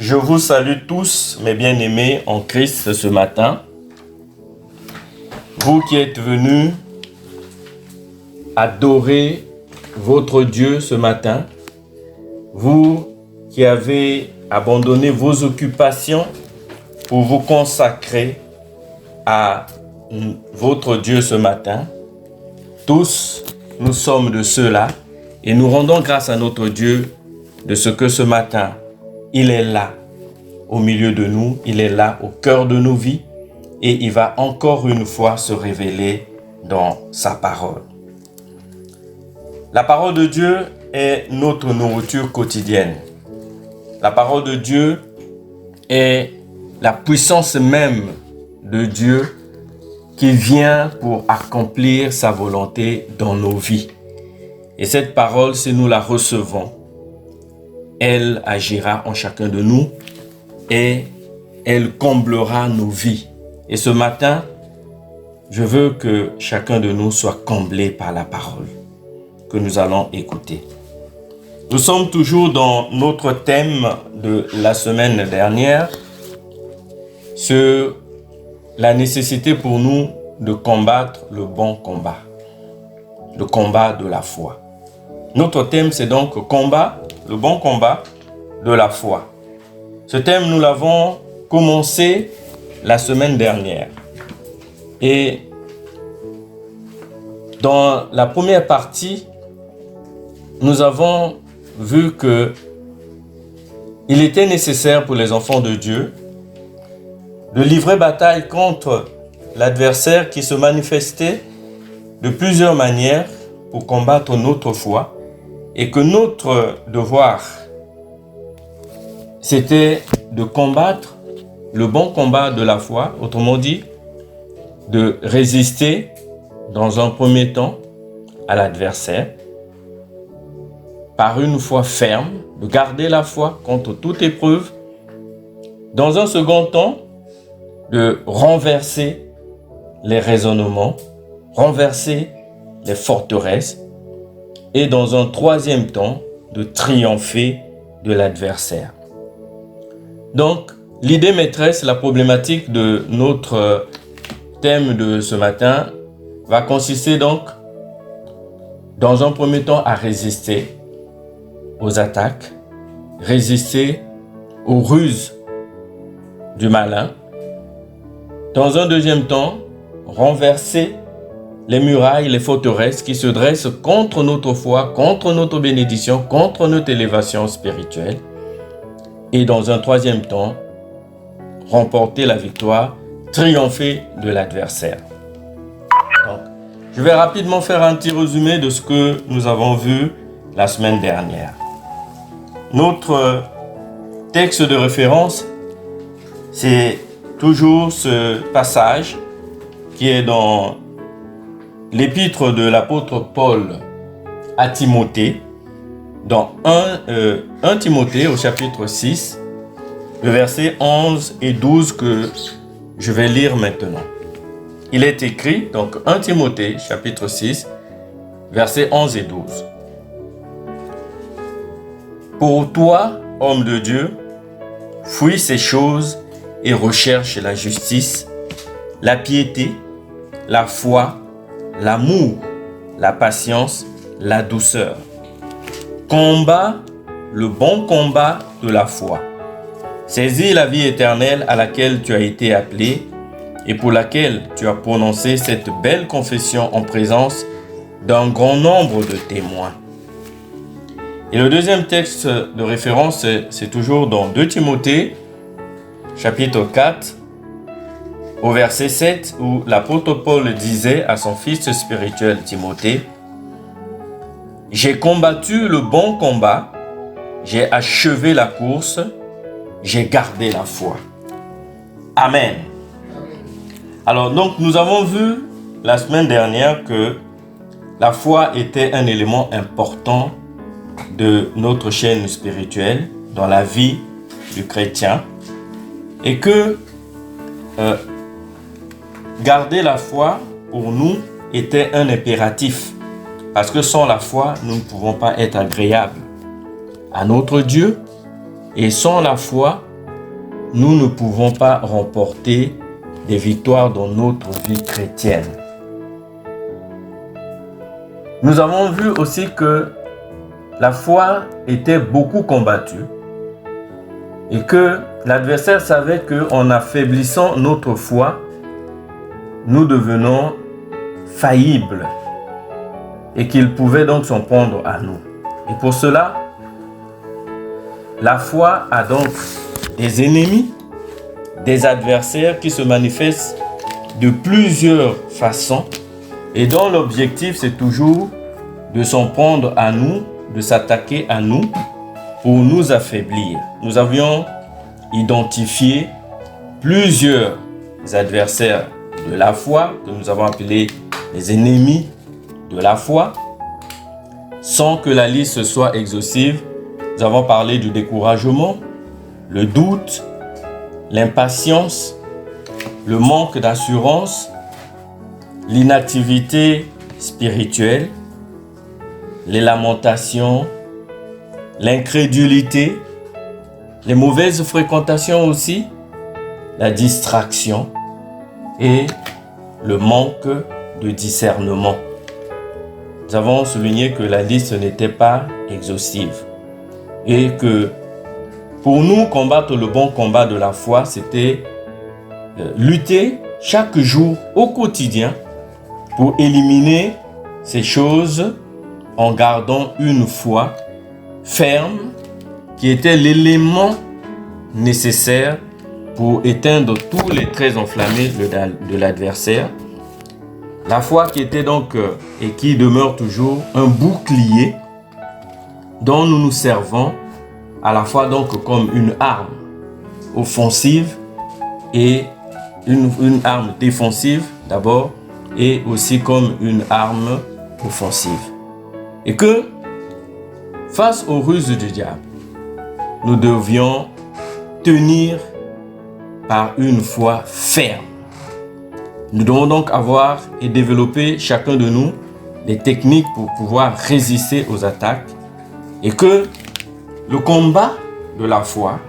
Je vous salue tous, mes bien-aimés en Christ, ce matin. Vous qui êtes venus adorer votre Dieu ce matin, vous qui avez abandonné vos occupations pour vous consacrer à votre Dieu ce matin, tous, nous sommes de ceux-là et nous rendons grâce à notre Dieu de ce que ce matin, il est là au milieu de nous, il est là au cœur de nos vies et il va encore une fois se révéler dans sa parole. La parole de Dieu est notre nourriture quotidienne. La parole de Dieu est la puissance même de Dieu qui vient pour accomplir sa volonté dans nos vies. Et cette parole, si nous la recevons, elle agira en chacun de nous et elle comblera nos vies. Et ce matin, je veux que chacun de nous soit comblé par la parole que nous allons écouter. Nous sommes toujours dans notre thème de la semaine dernière sur la nécessité pour nous de combattre le bon combat, le combat de la foi. Notre thème, c'est donc le bon combat de la foi. Ce thème, nous l'avons commencé la semaine dernière. Et dans la première partie, nous avons vu que il était nécessaire pour les enfants de Dieu de livrer bataille contre l'adversaire qui se manifestait de plusieurs manières pour combattre notre foi et que notre devoir, c'était de combattre le bon combat de la foi, autrement dit, de résister dans un premier temps à l'adversaire par une foi ferme, de garder la foi contre toute épreuve. Dans un second temps, de renverser les raisonnements, renverser les forteresses. Et dans un troisième temps, de triompher de l'adversaire. Donc, l'idée maîtresse, la problématique de notre thème de ce matin va consister donc, dans un premier temps, à résister aux attaques, résister aux ruses du malin. Dans un deuxième temps, renverser les murailles, les forteresses qui se dressent contre notre foi, contre notre bénédiction, contre notre élévation spirituelle. Et dans un troisième temps, remporter la victoire, triompher de l'adversaire. Donc, je vais rapidement faire un petit résumé de ce que nous avons vu la semaine dernière. Notre texte de référence, c'est toujours ce passage qui est dans l'épître de l'apôtre Paul à Timothée, dans 1 Timothée au chapitre 6, le verset 11 et 12 que je vais lire maintenant. Il est écrit, donc 1 Timothée chapitre 6, versets 11 et 12. Pour toi, homme de Dieu, fuis ces choses et recherche la justice, la piété, la foi, l'amour, la patience, la douceur. Combat le bon combat de la foi. Saisis la vie éternelle à laquelle tu as été appelé et pour laquelle tu as prononcé cette belle confession en présence d'un grand nombre de témoins. Et le deuxième texte de référence, c'est toujours dans 2 Timothée, chapitre 4, au verset 7, où l'apôtre Paul disait à son fils spirituel Timothée, « J'ai combattu le bon combat, j'ai achevé la course, j'ai gardé la foi. » Amen. Alors, donc, nous avons vu la semaine dernière que la foi était un élément important de notre chaîne spirituelle dans la vie du chrétien et que garder la foi pour nous était un impératif parce que sans la foi, nous ne pouvons pas être agréables à notre Dieu et sans la foi, nous ne pouvons pas remporter des victoires dans notre vie chrétienne. Nous avons vu aussi que la foi était beaucoup combattue et que l'adversaire savait qu'en affaiblissant notre foi, nous devenons faillibles et qu'il pouvait donc s'en prendre à nous. Et pour cela, la foi a donc des ennemis, des adversaires qui se manifestent de plusieurs façons et dont l'objectif c'est toujours de s'en prendre à nous, de s'attaquer à nous pour nous affaiblir. Nous avions identifié plusieurs adversaires de la foi que nous avons appelés les ennemis de la foi. Sans que la liste soit exhaustive, nous avons parlé du découragement, le doute, l'impatience, le manque d'assurance, l'inactivité spirituelle, les lamentations, l'incrédulité, les mauvaises fréquentations aussi, la distraction et le manque de discernement. Nous avons souligné que la liste n'était pas exhaustive et que pour nous combattre le bon combat de la foi, c'était lutter chaque jour au quotidien pour éliminer ces choses en gardant une foi ferme qui était l'élément nécessaire pour éteindre tous les traits enflammés de l'adversaire. La foi qui était donc et qui demeure toujours un bouclier dont nous nous servons à la fois donc comme une arme offensive et une arme défensive d'abord et aussi comme une arme offensive. Et que face aux ruses du diable, nous devions tenir par une foi ferme. Nous devons donc avoir et développer chacun de nous des techniques pour pouvoir résister aux attaques et que le combat de la foi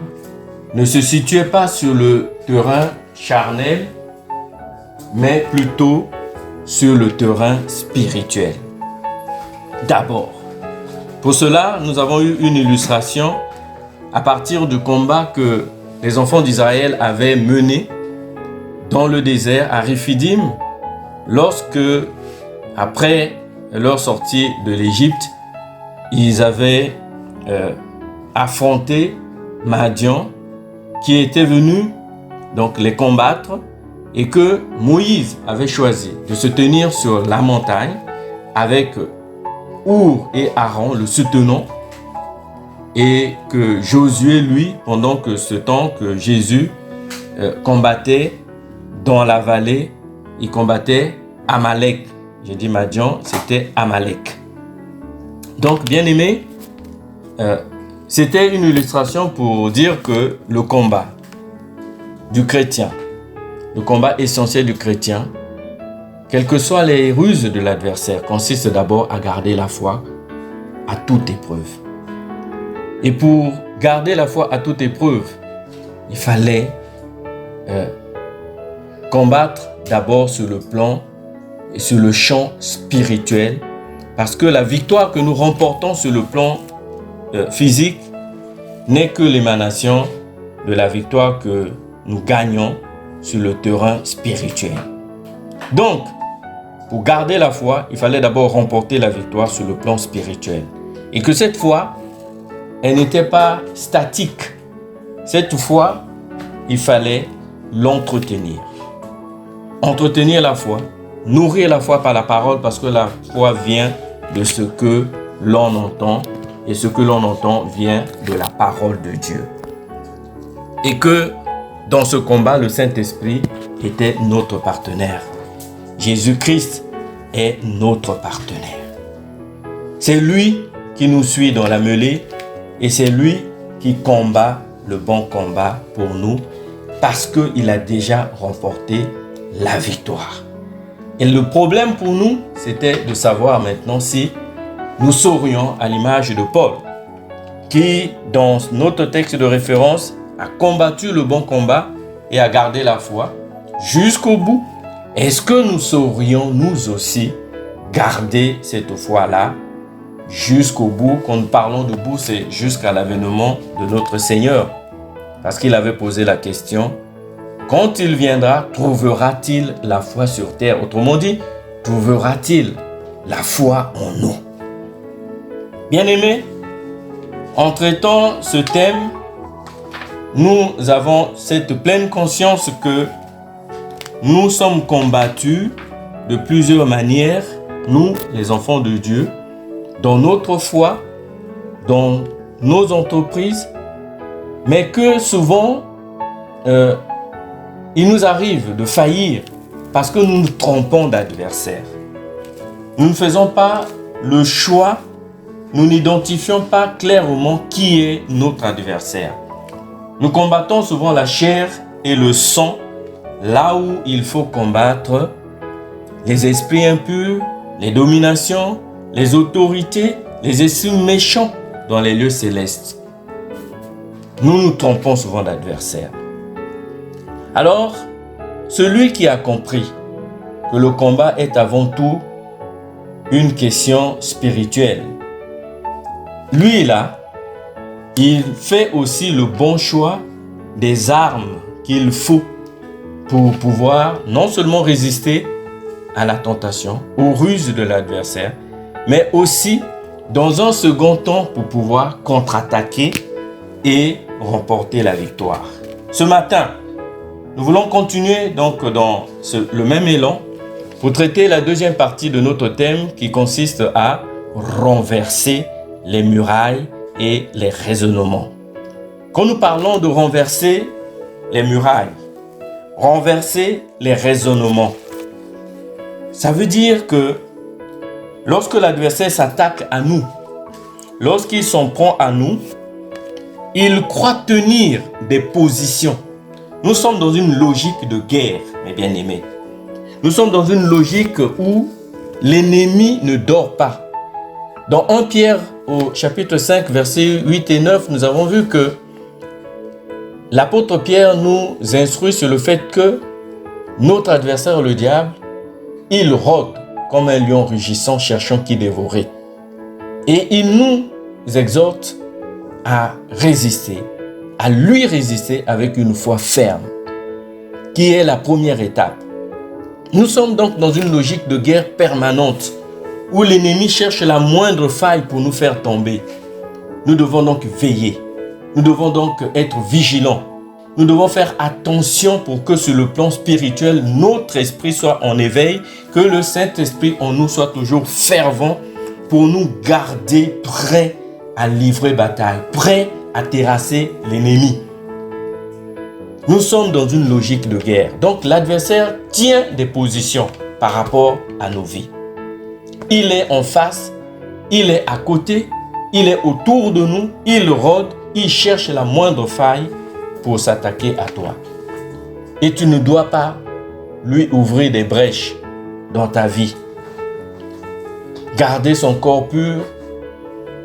ne se situait pas sur le terrain charnel, mais plutôt sur le terrain spirituel. D'abord, pour cela, nous avons eu une illustration à partir du combat que les enfants d'Israël avaient mené dans le désert à Rephidim, lorsque, après leur sortie de l'Égypte, ils avaient affronté Madian qui était venu donc les combattre et que Moïse avait choisi de se tenir sur la montagne avec Our et Aaron le soutenant et que Josué lui, pendant que ce temps que Jésus combattait dans la vallée, il combattait Amalek. J'ai dit Madian, c'était Amalek. Donc, bien aimé, c'était une illustration pour dire que le combat du chrétien, le combat essentiel du chrétien, quelles que soient les ruses de l'adversaire, consiste d'abord à garder la foi à toute épreuve. Et pour garder la foi à toute épreuve, il fallait combattre d'abord sur le plan et sur le champ spirituel, parce que la victoire que nous remportons sur le plan physique n'est que l'émanation de la victoire que nous gagnons sur le terrain spirituel. Donc, pour garder la foi, il fallait d'abord remporter la victoire sur le plan spirituel. Et que cette foi, elle n'était pas statique. Cette foi, il fallait l'entretenir. Entretenir la foi, nourrir la foi par la parole, parce que la foi vient de ce que l'on entend, et ce que l'on entend vient de la parole de Dieu. Et que dans ce combat, le Saint-Esprit était notre partenaire. Jésus-Christ est notre partenaire. C'est lui qui nous suit dans la mêlée et c'est lui qui combat le bon combat pour nous parce qu'il a déjà remporté la victoire. Et le problème pour nous, c'était de savoir maintenant si nous saurions, à l'image de Paul, qui dans notre texte de référence a combattu le bon combat et a gardé la foi jusqu'au bout, est-ce que nous saurions nous aussi garder cette foi-là jusqu'au bout? Quand nous parlons de bout, c'est jusqu'à l'avènement de notre Seigneur. Parce qu'il avait posé la question, quand il viendra, trouvera-t-il la foi sur terre? Autrement dit, trouvera-t-il la foi en nous? Bien-aimés, en traitant ce thème, nous avons cette pleine conscience que nous sommes combattus de plusieurs manières, nous, les enfants de Dieu, dans notre foi, dans nos entreprises, mais que souvent, il nous arrive de faillir parce que nous nous trompons d'adversaire. Nous ne faisons pas le choix, nous n'identifions pas clairement qui est notre adversaire. Nous combattons souvent la chair et le sang, là où il faut combattre les esprits impurs, les dominations, les autorités, les esprits méchants dans les lieux célestes. Nous nous trompons souvent d'adversaire. Alors, celui qui a compris que le combat est avant tout une question spirituelle, lui là, il fait aussi le bon choix des armes qu'il faut pour pouvoir non seulement résister à la tentation, aux ruses de l'adversaire, mais aussi, dans un second temps, pour pouvoir contre-attaquer et remporter la victoire. Ce matin, nous voulons continuer donc dans le même élan pour traiter la deuxième partie de notre thème qui consiste à renverser les murailles et les raisonnements. Quand nous parlons de renverser les murailles, renverser les raisonnements, ça veut dire que lorsque l'adversaire s'attaque à nous, lorsqu'il s'en prend à nous, il croit tenir des positions. Nous sommes dans une logique de guerre, mes bien-aimés. Nous sommes dans une logique où l'ennemi ne dort pas. Dans 1 Pierre au chapitre 5, versets 8 et 9, nous avons vu que l'apôtre Pierre nous instruit sur le fait que notre adversaire, le diable, il rôde comme un lion rugissant cherchant qui dévorer. Et il nous exhorte à résister, à lui résister avec une foi ferme, qui est la première étape. Nous sommes donc dans une logique de guerre permanente, où l'ennemi cherche la moindre faille pour nous faire tomber. Nous devons donc veiller, nous devons donc être vigilants, nous devons faire attention pour que sur le plan spirituel, notre esprit soit en éveil, que le Saint-Esprit en nous soit toujours fervent pour nous garder prêts à livrer bataille, prêts à terrasser l'ennemi. Nous sommes dans une logique de guerre. Donc l'adversaire tient des positions par rapport à nos vies. Il est en face, il est à côté, il est autour de nous, il rôde, il cherche la moindre faille pour s'attaquer à toi. Et tu ne dois pas lui ouvrir des brèches dans ta vie. Garder son corps pur,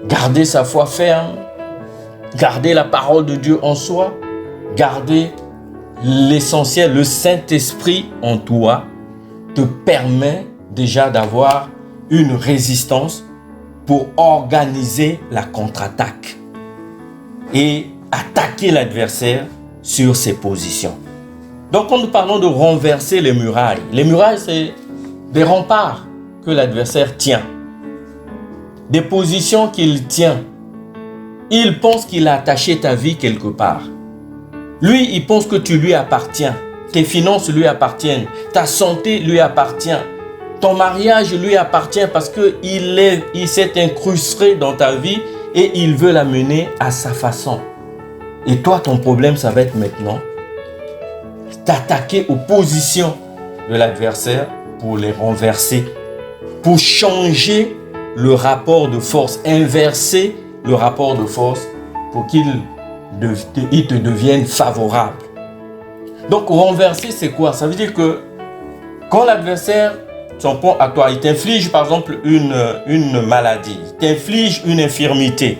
garder sa foi ferme, garder la parole de Dieu en soi, garder l'essentiel, le Saint-Esprit en toi, te permet déjà d'avoir une résistance pour organiser la contre-attaque et attaquer l'adversaire sur ses positions. Donc quand nous parlons de renverser les murailles c'est des remparts que l'adversaire tient, des positions qu'il tient. Il pense qu'il a attaché ta vie quelque part. Lui, il pense que tu lui appartiens. Tes finances lui appartiennent. Ta santé lui appartient. Ton mariage lui appartient parce qu'il s'est incrusté dans ta vie et il veut la mener à sa façon. Et toi, ton problème, ça va être maintenant t'attaquer aux positions de l'adversaire pour les renverser, pour changer le rapport de force, inverser le rapport de force pour qu'il te devienne favorable. Donc renverser, c'est quoi? Ça veut dire que quand l'adversaire s'en prend à toi, il t'inflige par exemple une maladie, il t'inflige une infirmité.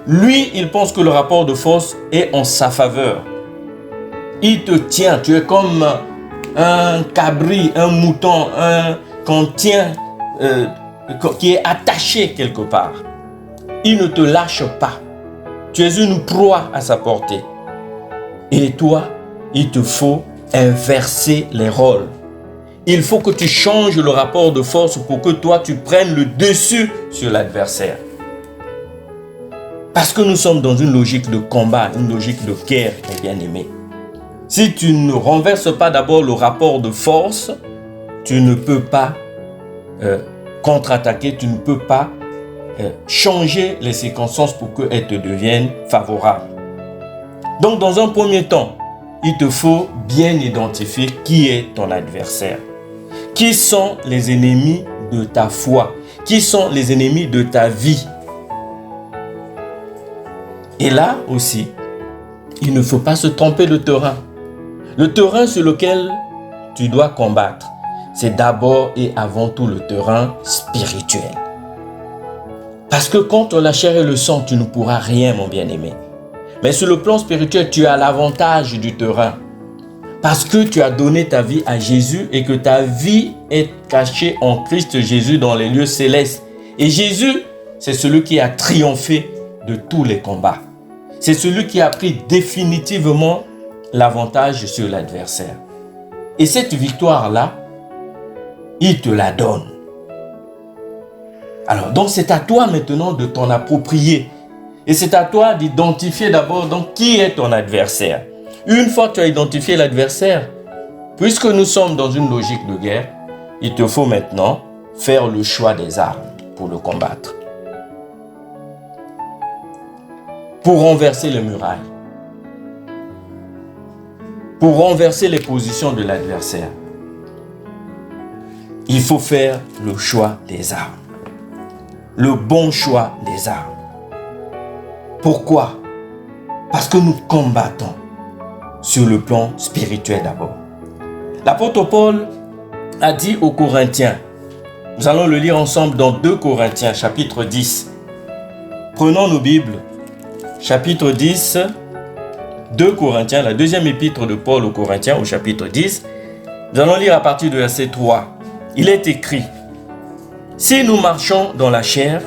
Lui, il pense que le rapport de force est en sa faveur. Il te tient, tu es comme un cabri, un mouton, qu'on tient, qui est attaché quelque part. Il ne te lâche pas. Tu es une proie à sa portée. Et toi, il te faut inverser les rôles. Il faut que tu changes le rapport de force pour que toi, tu prennes le dessus sur l'adversaire. Parce que nous sommes dans une logique de combat, une logique de guerre, mes bien-aimés. Si tu ne renverses pas d'abord le rapport de force, tu ne peux pas contre-attaquer, tu ne peux pas changer les circonstances pour qu'elles te deviennent favorables. Donc, dans un premier temps, il te faut bien identifier qui est ton adversaire. Qui sont les ennemis de ta foi? Qui sont les ennemis de ta vie? Et là aussi, il ne faut pas se tromper de terrain. Le terrain sur lequel tu dois combattre, c'est d'abord et avant tout le terrain spirituel. Parce que contre la chair et le sang, tu ne pourras rien, mon bien-aimé. Mais sur le plan spirituel, tu as l'avantage du terrain. Parce que tu as donné ta vie à Jésus et que ta vie est cachée en Christ Jésus dans les lieux célestes. Et Jésus, c'est celui qui a triomphé de tous les combats. C'est celui qui a pris définitivement l'avantage sur l'adversaire. Et cette victoire-là, il te la donne. Alors, donc c'est à toi maintenant de t'en approprier. Et c'est à toi d'identifier d'abord donc qui est ton adversaire. Une fois que tu as identifié l'adversaire, puisque nous sommes dans une logique de guerre, il te faut maintenant faire le choix des armes pour le combattre. Pour renverser les murailles. Pour renverser les positions de l'adversaire. Il faut faire le choix des armes. Le bon choix des armes. Pourquoi? Parce que nous combattons sur le plan spirituel d'abord. L'apôtre Paul a dit aux Corinthiens, nous allons le lire ensemble dans 2 Corinthiens chapitre 10. Prenons nos Bibles, chapitre 10, 2 Corinthiens, la deuxième épître de Paul aux Corinthiens au chapitre 10. Nous allons lire à partir du verset 3. Il est écrit, « Si nous marchons dans la chair,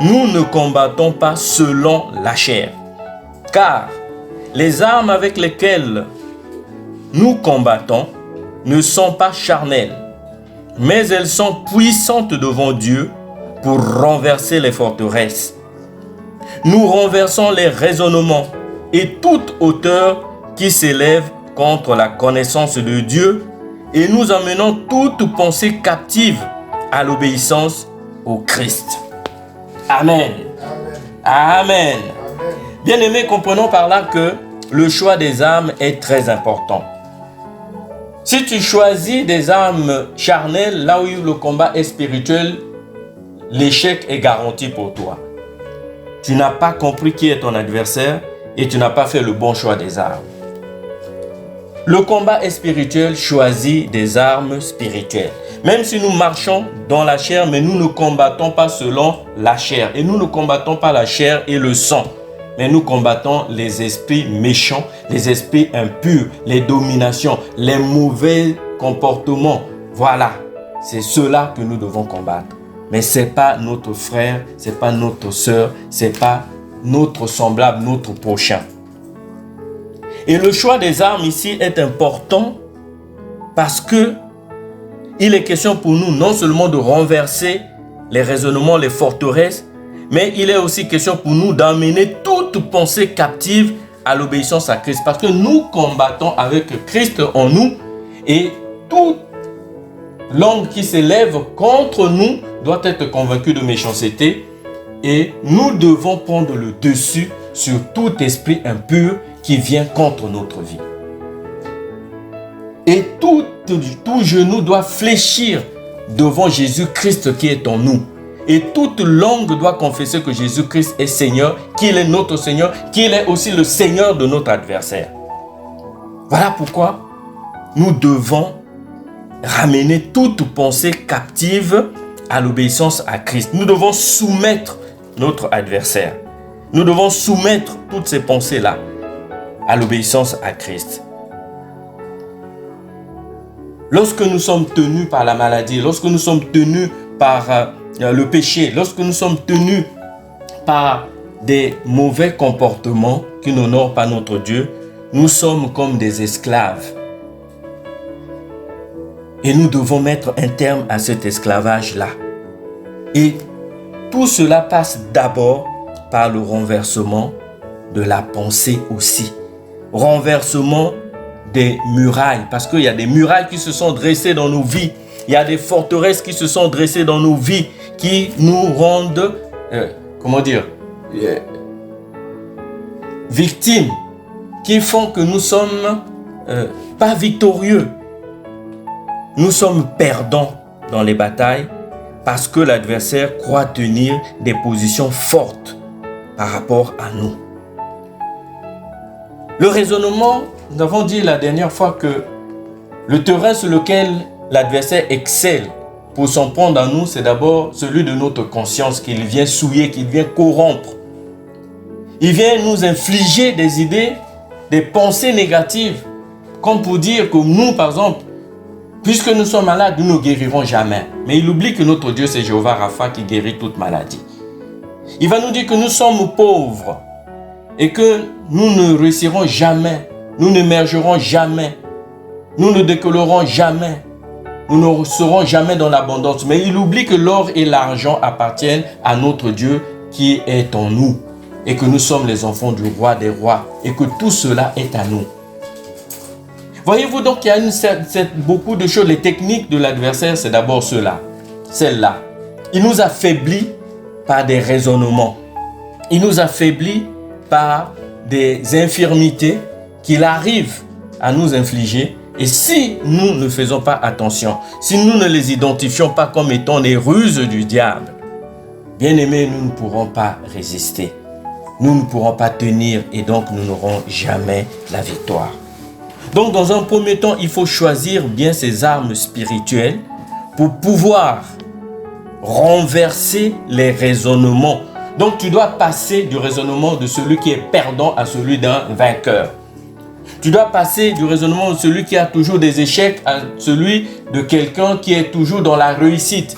nous ne combattons pas selon la chair, car les armes avec lesquelles nous combattons ne sont pas charnelles, mais elles sont puissantes devant Dieu pour renverser les forteresses. Nous renversons les raisonnements et toute hauteur qui s'élève contre la connaissance de Dieu et nous amenons toute pensée captive à l'obéissance au Christ. » Amen. Amen. Amen. Bien-aimés, comprenons par là que le choix des armes est très important. Si tu choisis des armes charnelles, là où le combat est spirituel, l'échec est garanti pour toi. Tu n'as pas compris qui est ton adversaire et tu n'as pas fait le bon choix des armes. Le combat est spirituel, choisis des armes spirituelles. Même si nous marchons dans la chair, mais nous ne combattons pas selon la chair. Et nous ne combattons pas la chair et le sang. Mais nous combattons les esprits méchants, les esprits impurs, les dominations, les mauvais comportements. Voilà, c'est cela que nous devons combattre. Mais ce n'est pas notre frère, ce n'est pas notre soeur, ce n'est pas notre semblable, notre prochain. Et le choix des armes ici est important parce que il est question pour nous non seulement de renverser les raisonnements, les forteresses, mais il est aussi question pour nous d'amener toute pensée captive à l'obéissance à Christ. Parce que nous combattons avec Christ en nous et toute langue qui s'élève contre nous doit être convaincue de méchanceté et nous devons prendre le dessus sur tout esprit impur qui vient contre notre vie. Et tout genou doit fléchir devant Jésus-Christ qui est en nous. Et toute langue doit confesser que Jésus-Christ est Seigneur, qu'il est notre Seigneur, qu'il est aussi le Seigneur de notre adversaire. Voilà pourquoi nous devons ramener toute pensée captive à l'obéissance à Christ. Nous devons soumettre notre adversaire. Nous devons soumettre toutes ces pensées-là à l'obéissance à Christ. Lorsque nous sommes tenus par la maladie, lorsque nous sommes tenus par le péché, lorsque nous sommes tenus par des mauvais comportements qui n'honorent pas notre Dieu, nous sommes comme des esclaves. Et nous devons mettre un terme à cet esclavage-là. Et tout cela passe d'abord par le renversement de la pensée aussi. Renversement des murailles, parce qu'il y a des murailles qui se sont dressées dans nos vies. Il y a des forteresses qui se sont dressées dans nos vies, qui nous rendent, victimes, qui font que nous sommes pas victorieux. Nous sommes perdants dans les batailles parce que l'adversaire croit tenir des positions fortes par rapport à nous. Le raisonnement, nous avons dit la dernière fois que le terrain sur lequel l'adversaire excelle pour s'en prendre à nous, c'est d'abord celui de notre conscience qu'il vient souiller, qu'il vient corrompre. Il vient nous infliger des idées, des pensées négatives, comme pour dire que nous, par exemple, puisque nous sommes malades, nous ne guérirons jamais. Mais il oublie que notre Dieu, c'est Jéhovah Rapha qui guérit toute maladie. Il va nous dire que nous sommes pauvres et que nous ne réussirons jamais, nous n'émergerons jamais, nous ne décollerons jamais, nous ne serons jamais dans l'abondance. Mais il oublie que l'or et l'argent appartiennent à notre Dieu qui est en nous et que nous sommes les enfants du roi des rois et que tout cela est à nous. Voyez-vous donc qu'il y a beaucoup de choses. Les techniques de l'adversaire, c'est d'abord celle-là. Il nous affaiblit par des raisonnements. Il nous affaiblit par des infirmités qu'il arrive à nous infliger. Et si nous ne faisons pas attention, si nous ne les identifions pas comme étant les ruses du diable, bien aimés, nous ne pourrons pas résister. Nous ne pourrons pas tenir et donc nous n'aurons jamais la victoire. Donc, dans un premier temps, il faut choisir bien ses armes spirituelles pour pouvoir renverser les raisonnements. Donc, tu dois passer du raisonnement de celui qui est perdant à celui d'un vainqueur. Tu dois passer du raisonnement de celui qui a toujours des échecs à celui de quelqu'un qui est toujours dans la réussite.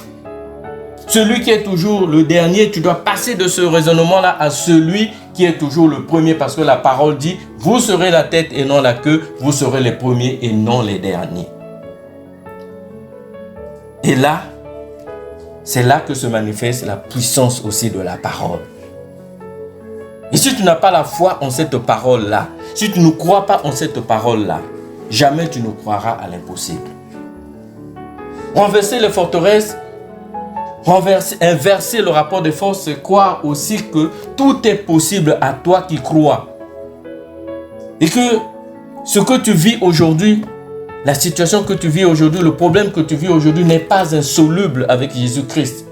Celui qui est toujours le dernier, tu dois passer de ce raisonnement-là à celui qui est toujours le premier, parce que la parole dit, vous serez la tête et non la queue, vous serez les premiers et non les derniers. Et là, c'est là que se manifeste la puissance aussi de la parole. Et si tu n'as pas la foi en cette parole-là, si tu ne crois pas en cette parole-là, jamais tu ne croiras à l'impossible. Renverser les forteresses, inverser le rapport de force, c'est croire aussi que tout est possible à toi qui crois. Et que ce que tu vis aujourd'hui, la situation que tu vis aujourd'hui, le problème que tu vis aujourd'hui n'est pas insoluble avec Jésus-Christ.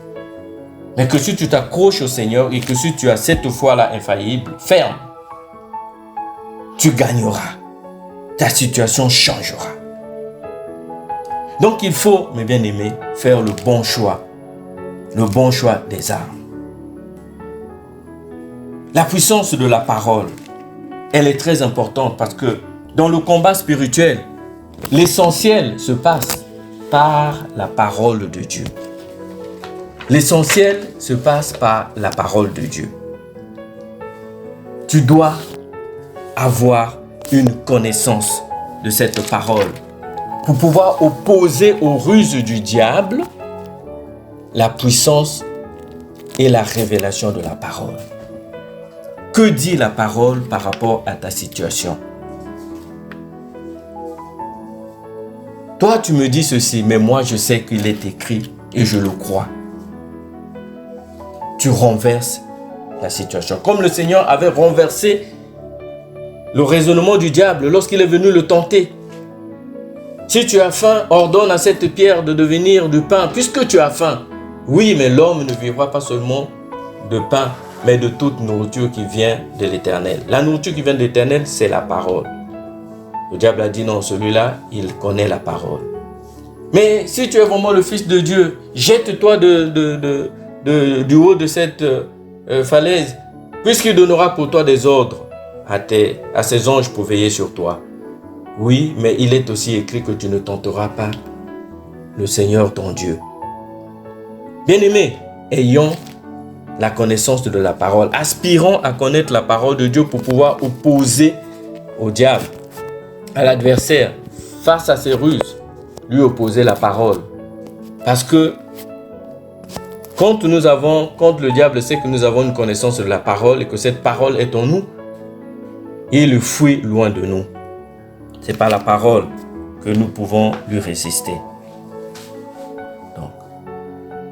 Mais que si tu t'accroches au Seigneur et que si tu as cette foi-là infaillible, ferme, tu gagneras. Ta situation changera. Donc il faut, mes bien-aimés, faire le bon choix. Le bon choix des armes. La puissance de la parole, elle est très importante parce que dans le combat spirituel, l'essentiel se passe par la parole de Dieu. L'essentiel se passe par la parole de Dieu. Tu dois avoir une connaissance de cette parole pour pouvoir opposer aux ruses du diable la puissance et la révélation de la parole. Que dit la parole par rapport à ta situation? Toi, tu me dis ceci, mais moi, je sais qu'il est écrit et je le crois. Tu renverses la situation. Comme le Seigneur avait renversé le raisonnement du diable lorsqu'il est venu le tenter. Si tu as faim, ordonne à cette pierre de devenir du pain, puisque tu as faim. Oui, mais l'homme ne vivra pas seulement de pain, mais de toute nourriture qui vient de l'Éternel. La nourriture qui vient de l'Éternel, c'est la parole. Le diable a dit non, celui-là, il connaît la parole. Mais si tu es vraiment le Fils de Dieu, jette-toi du haut de cette falaise puisqu'il donnera pour toi des ordres à ses anges pour veiller sur toi. Oui, mais il est aussi écrit que tu ne tenteras pas le Seigneur ton Dieu. Bien-aimés, ayons la connaissance de la parole. Aspirons à connaître la parole de Dieu pour pouvoir opposer au diable, à l'adversaire, face à ses ruses, lui opposer la parole. Parce que quand le diable sait que nous avons une connaissance de la parole et que cette parole est en nous, il fuit loin de nous. C'est par la parole que nous pouvons lui résister.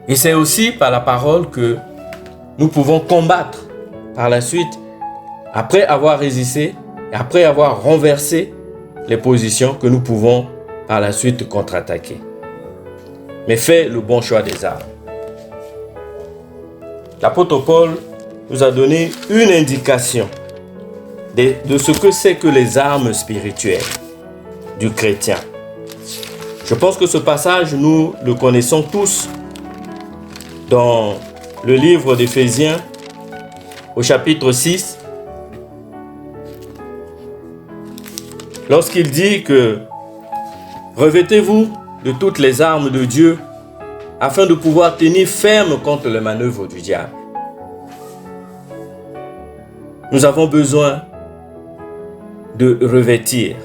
Et c'est aussi par la parole que nous pouvons combattre par la suite, après avoir résisté, et après avoir renversé les positions, que nous pouvons par la suite contre-attaquer. Mais fais le bon choix des armes. L'apôtre Paul nous a donné une indication de ce que c'est que les armes spirituelles du chrétien. Je pense que ce passage, nous le connaissons tous dans le livre d'Éphésiens, au chapitre 6, lorsqu'il dit que revêtez-vous de toutes les armes de Dieu afin de pouvoir tenir ferme contre les manœuvres du diable. Nous avons besoin de revêtir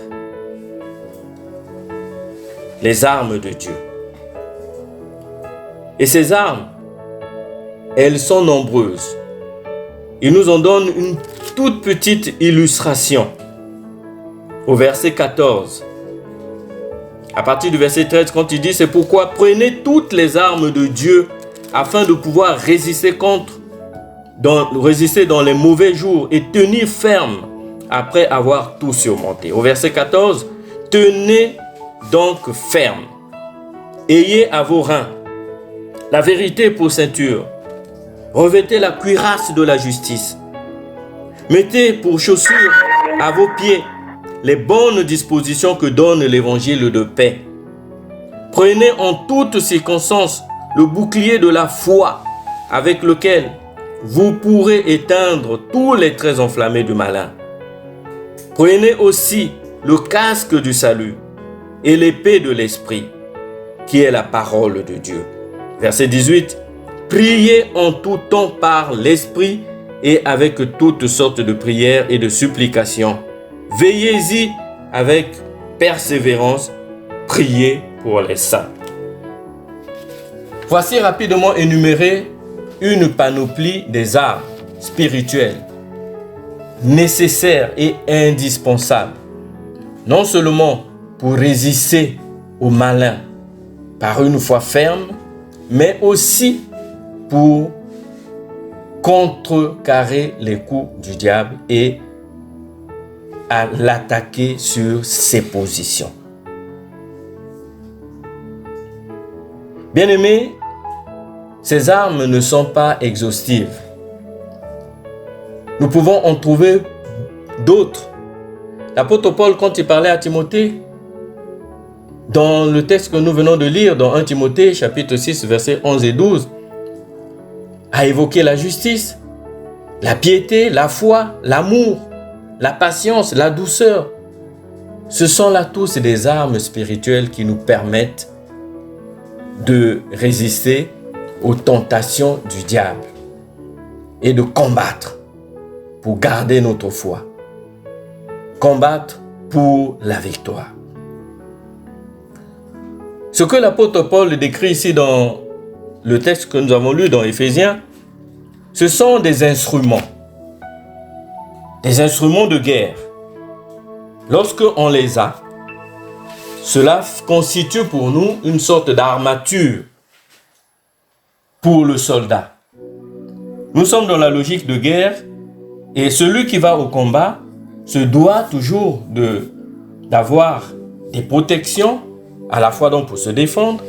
les armes de Dieu. Et ces armes, elles sont nombreuses. Il nous en donne une toute petite illustration au verset 14. À partir du verset 13, quand il dit, c'est pourquoi prenez toutes les armes de Dieu afin de pouvoir résister dans les mauvais jours et tenir ferme après avoir tout surmonté. Au verset 14, tenez donc ferme. Ayez à vos reins la vérité pour ceinture. Revêtez la cuirasse de la justice. Mettez pour chaussures à vos pieds les bonnes dispositions que donne l'évangile de paix. Prenez en toutes circonstances le bouclier de la foi avec lequel vous pourrez éteindre tous les traits enflammés du malin. Prenez aussi le casque du salut et l'épée de l'esprit, qui est la parole de Dieu. Verset 18. Priez en tout temps par l'esprit et avec toutes sortes de prières et de supplications. Veillez-y avec persévérance, priez pour les saints. Voici rapidement énuméré une panoplie des armes spirituelles nécessaires et indispensables, non seulement pour résister au malin par une foi ferme, mais aussi pour contrecarrer les coups du diable et à l'attaquer sur ses positions. Bien-aimés, ces armes ne sont pas exhaustives. Nous pouvons en trouver d'autres. L'apôtre Paul, quand il parlait à Timothée, dans le texte que nous venons de lire, dans 1 Timothée, chapitre 6, versets 11 et 12, a évoqué la justice, la piété, la foi, l'amour, la patience, la douceur. Ce sont là tous des armes spirituelles qui nous permettent de résister aux tentations du diable et de combattre pour garder notre foi. Combattre pour la victoire. Ce que l'apôtre Paul décrit ici dans le texte que nous avons lu dans Éphésiens, ce sont des instruments de guerre. Lorsque on les a, cela constitue pour nous une sorte d'armature pour le soldat. Nous sommes dans la logique de guerre et celui qui va au combat se doit toujours d'avoir des protections, à la fois donc pour se défendre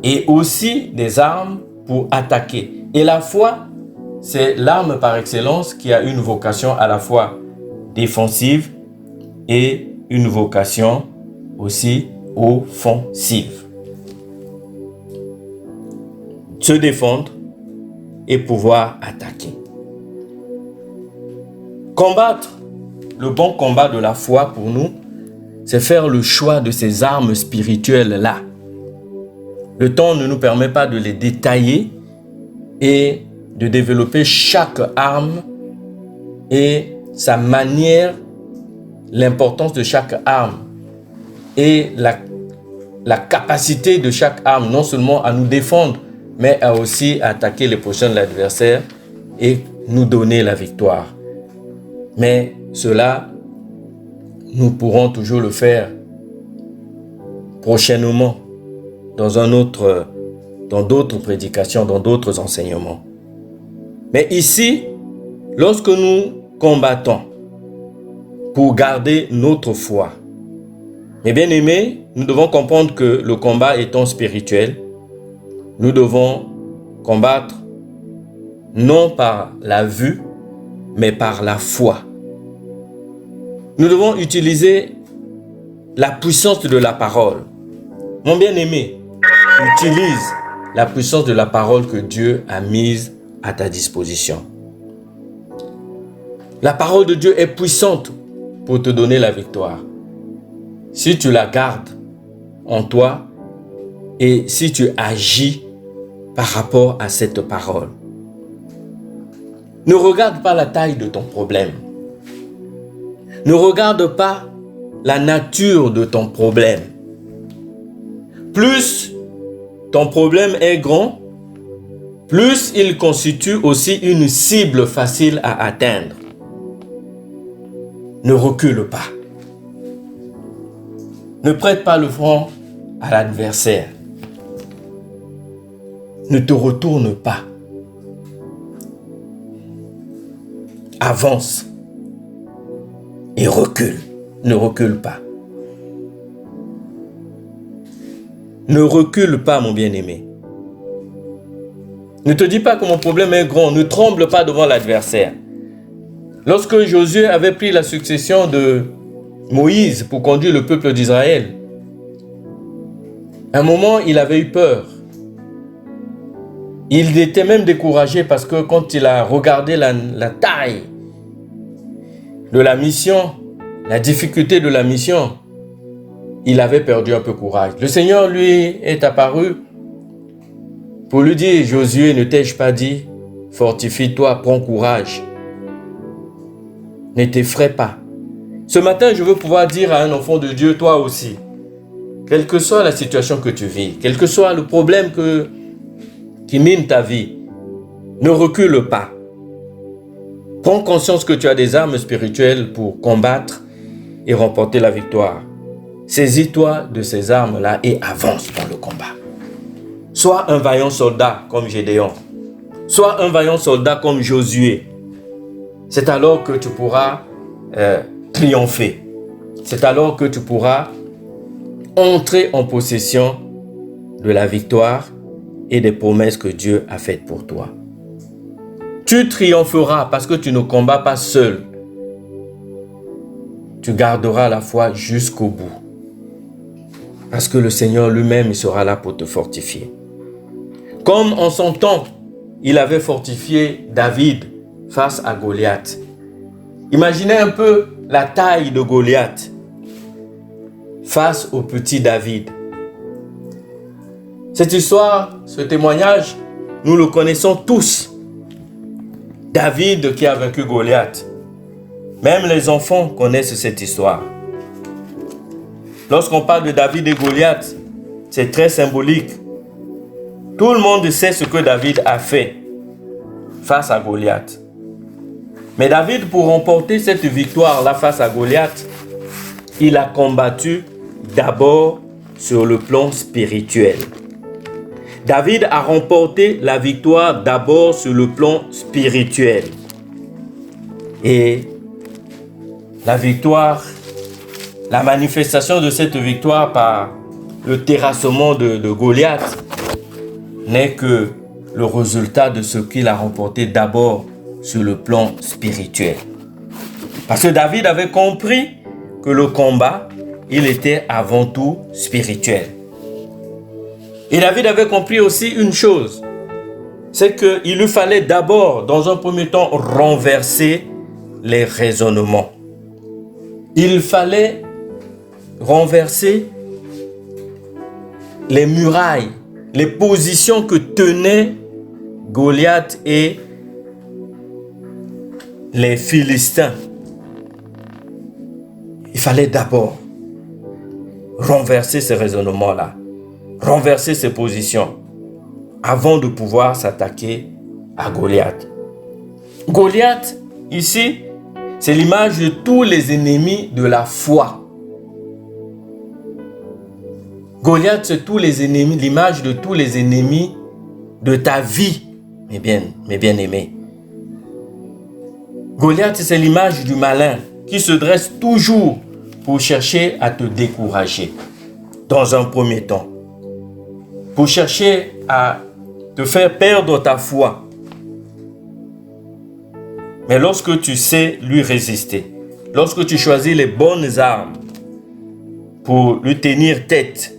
et aussi des armes pour attaquer. Et la foi, c'est l'arme par excellence qui a une vocation à la fois défensive et une vocation aussi offensive. Se défendre et pouvoir attaquer. Combattre, le bon combat de la foi pour nous, c'est faire le choix de ces armes spirituelles-là. Le temps ne nous permet pas de les détailler et de développer chaque arme et sa manière, l'importance de chaque arme et la capacité de chaque arme, non seulement à nous défendre, mais à aussi attaquer les positions de l'adversaire et nous donner la victoire. Mais cela, nous pourrons toujours le faire prochainement dans d'autres prédications, dans d'autres enseignements. Mais ici, lorsque nous combattons pour garder notre foi, mes bien-aimés, nous devons comprendre que le combat étant spirituel, nous devons combattre non par la vue, mais par la foi. Nous devons utiliser la puissance de la parole. Mon bien-aimé, utilise la puissance de la parole que Dieu a mise à ta disposition. La parole de Dieu est puissante pour te donner la victoire. Si tu la gardes en toi et si tu agis par rapport à cette parole. Ne regarde pas la taille de ton problème. Ne regarde pas la nature de ton problème. Plus ton problème est grand, plus il constitue aussi une cible facile à atteindre. Ne recule pas. Ne prête pas le front à l'adversaire. Ne te retourne pas. Avance et recule. Ne recule pas. Ne recule pas, mon bien-aimé. Ne te dis pas que mon problème est grand. Ne tremble pas devant l'adversaire. Lorsque Josué avait pris la succession de Moïse pour conduire le peuple d'Israël, à un moment, il avait eu peur. Il était même découragé parce que quand il a regardé la taille de la mission, la difficulté de la mission, il avait perdu un peu courage. Le Seigneur lui est apparu pour lui dire, Josué, ne t'ai-je pas dit, fortifie-toi, prends courage. Ne t'effraie pas. Ce matin, je veux pouvoir dire à un enfant de Dieu, toi aussi, quelle que soit la situation que tu vis, quel que soit le problème qui mine ta vie, ne recule pas. Prends conscience que tu as des armes spirituelles pour combattre et remporter la victoire. Saisis-toi de ces armes-là et avance dans le combat. Sois un vaillant soldat comme Gédéon. Sois un vaillant soldat comme Josué. C'est alors que tu pourras triompher. C'est alors que tu pourras entrer en possession de la victoire et des promesses que Dieu a faites pour toi. Tu triompheras parce que tu ne combats pas seul. Tu garderas la foi jusqu'au bout. Parce que le Seigneur lui-même sera là pour te fortifier. Comme en son temps, il avait fortifié David face à Goliath. Imaginez un peu la taille de Goliath face au petit David. Cette histoire, ce témoignage, nous le connaissons tous. David qui a vaincu Goliath. Même les enfants connaissent cette histoire. Lorsqu'on parle de David et Goliath, c'est très symbolique. Tout le monde sait ce que David a fait face à Goliath. Mais David, pour remporter cette victoire-là face à Goliath, il a combattu d'abord sur le plan spirituel. David a remporté la victoire d'abord sur le plan spirituel. Et la victoire, la manifestation de cette victoire par le terrassement de Goliath n'est que le résultat de ce qu'il a remporté d'abord sur le plan spirituel. Parce que David avait compris que le combat, il était avant tout spirituel. Et David avait compris aussi une chose, c'est qu'il lui fallait d'abord, dans un premier temps, renverser les raisonnements. Il fallait renverser les murailles, les positions que tenaient Goliath et les Philistins. Il fallait d'abord renverser ces raisonnements-là, renverser ces positions, avant de pouvoir s'attaquer à Goliath. Goliath, ici, c'est l'image de tous les ennemis de la foi. Goliath, c'est l'image de tous les ennemis de ta vie, mes bien-aimés. Goliath, c'est l'image du malin qui se dresse toujours pour chercher à te décourager dans un premier temps, pour chercher à te faire perdre ta foi. Mais lorsque tu sais lui résister, lorsque tu choisis les bonnes armes pour lui tenir tête,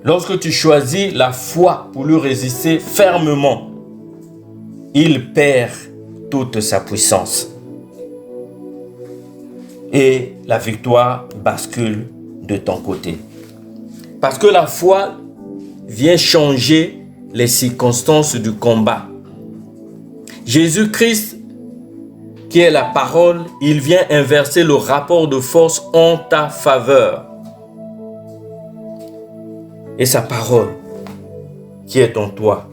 lorsque tu choisis la foi pour lui résister fermement, il perd toute sa puissance. Et la victoire bascule de ton côté. Parce que la foi vient changer les circonstances du combat. Jésus-Christ, qui est la parole, il vient inverser le rapport de force en ta faveur. Et sa parole, qui est en toi,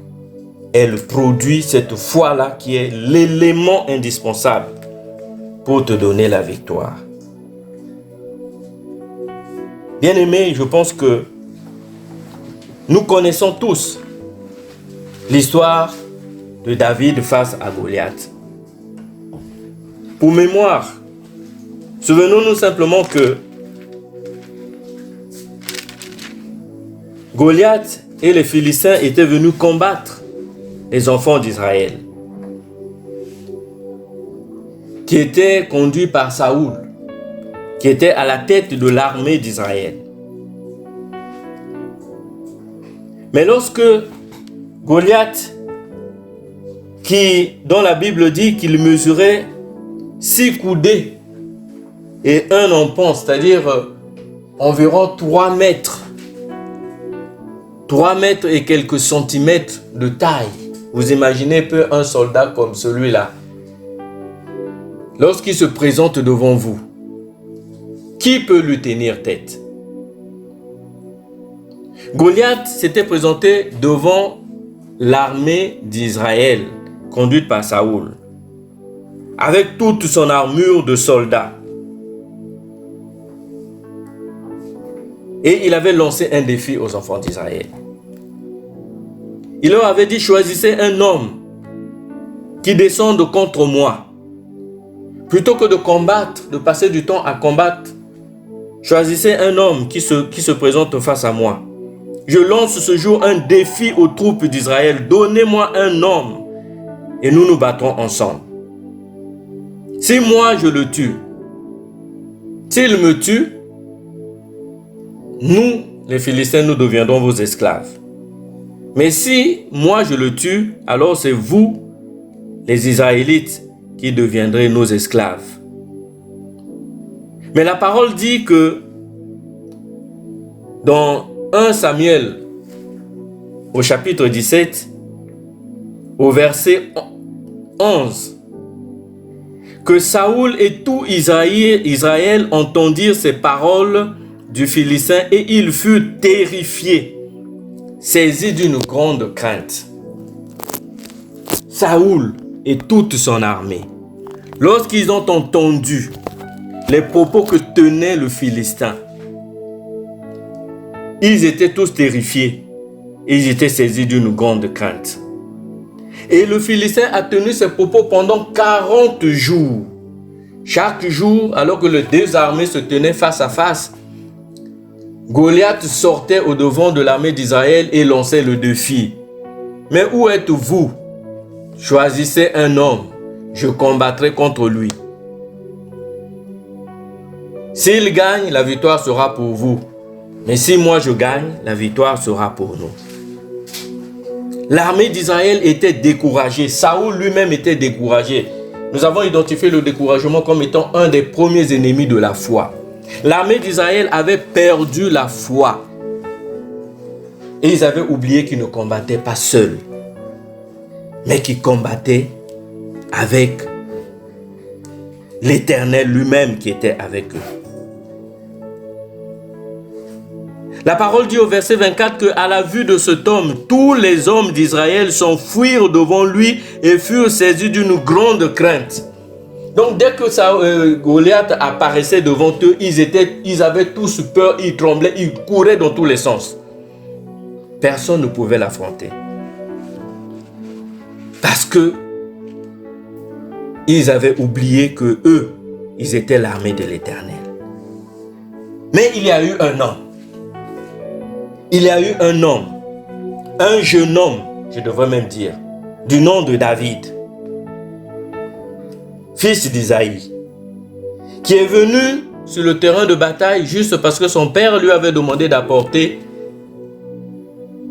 elle produit cette foi-là qui est l'élément indispensable pour te donner la victoire. Bien-aimés, je pense que nous connaissons tous l'histoire de David face à Goliath. Pour mémoire, souvenons-nous simplement que Goliath et les Philistins étaient venus combattre les enfants d'Israël, qui étaient conduits par Saoul, qui était à la tête de l'armée d'Israël. Mais lorsque Goliath, dont la Bible dit qu'il mesurait 6 coudées et 1 empan, c'est-à-dire environ 3 mètres et quelques centimètres de taille. Vous imaginez peu un soldat comme celui-là. Lorsqu'il se présente devant vous, qui peut lui tenir tête? Goliath s'était présenté devant l'armée d'Israël, conduite par Saoul, avec toute son armure de soldat. Et il avait lancé un défi aux enfants d'Israël. Il leur avait dit, choisissez un homme qui descende contre moi. Plutôt que de combattre, de passer du temps à combattre, choisissez un homme qui se présente face à moi. Je lance ce jour un défi aux troupes d'Israël. Donnez-moi un homme et nous nous battrons ensemble. Si moi je le tue, s'il me tue, nous, les Philistins, nous deviendrons vos esclaves. Mais si moi je le tue, alors c'est vous, les Israélites, qui deviendrez nos esclaves. Mais la parole dit que dans 1 Samuel, au chapitre 17, au verset 11, que Saoul et tout Israël entendirent ces paroles du Philistin et il fut terrifié, saisi d'une grande crainte. Saoul et toute son armée, lorsqu'ils ont entendu les propos que tenait le Philistin, ils étaient tous terrifiés. Ils étaient saisis d'une grande crainte. Et le Philistin a tenu ses propos pendant 40 jours. Chaque jour, alors que les deux armées se tenaient face à face, Goliath sortait au devant de l'armée d'Israël et lançait le défi. Mais où êtes-vous? Choisissez un homme, je combattrai contre lui. S'il gagne, la victoire sera pour vous. Mais si moi je gagne, la victoire sera pour nous. L'armée d'Israël était découragée. Saoul lui-même était découragé. Nous avons identifié le découragement comme étant un des premiers ennemis de la foi. L'armée d'Israël avait perdu la foi. Et ils avaient oublié qu'ils ne combattaient pas seuls, mais qu'ils combattaient avec l'Éternel lui-même qui était avec eux. La parole dit au verset 24 qu'à la vue de cet homme, tous les hommes d'Israël s'enfuirent devant lui et furent saisis d'une grande crainte. Donc dès que Goliath apparaissait devant eux, ils avaient tous peur, ils tremblaient, ils couraient dans tous les sens. Personne ne pouvait l'affronter. Parce que ils avaient oublié que eux, ils étaient l'armée de l'Éternel. Mais il y a eu un homme. Il y a eu un homme, un jeune homme, je devrais même dire, du nom de David, fils d'Isaïe, qui est venu sur le terrain de bataille juste parce que son père lui avait demandé d'apporter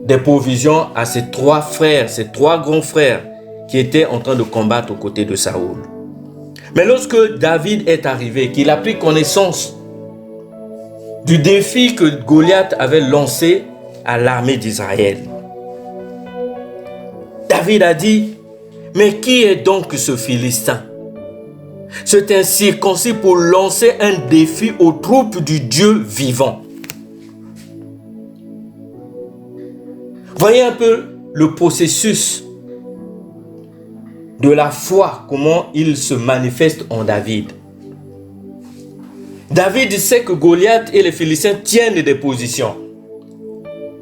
des provisions à ses trois frères, ses trois grands frères qui étaient en train de combattre aux côtés de Saoul. Mais lorsque David est arrivé, qu'il a pris connaissance du défi que Goliath avait lancé à l'armée d'Israël, David a dit, mais qui est donc ce Philistin? C'est un circoncis pour lancer un défi aux troupes du Dieu vivant. Voyez un peu le processus de la foi, comment il se manifeste en David. David sait que Goliath et les Philistins tiennent des positions.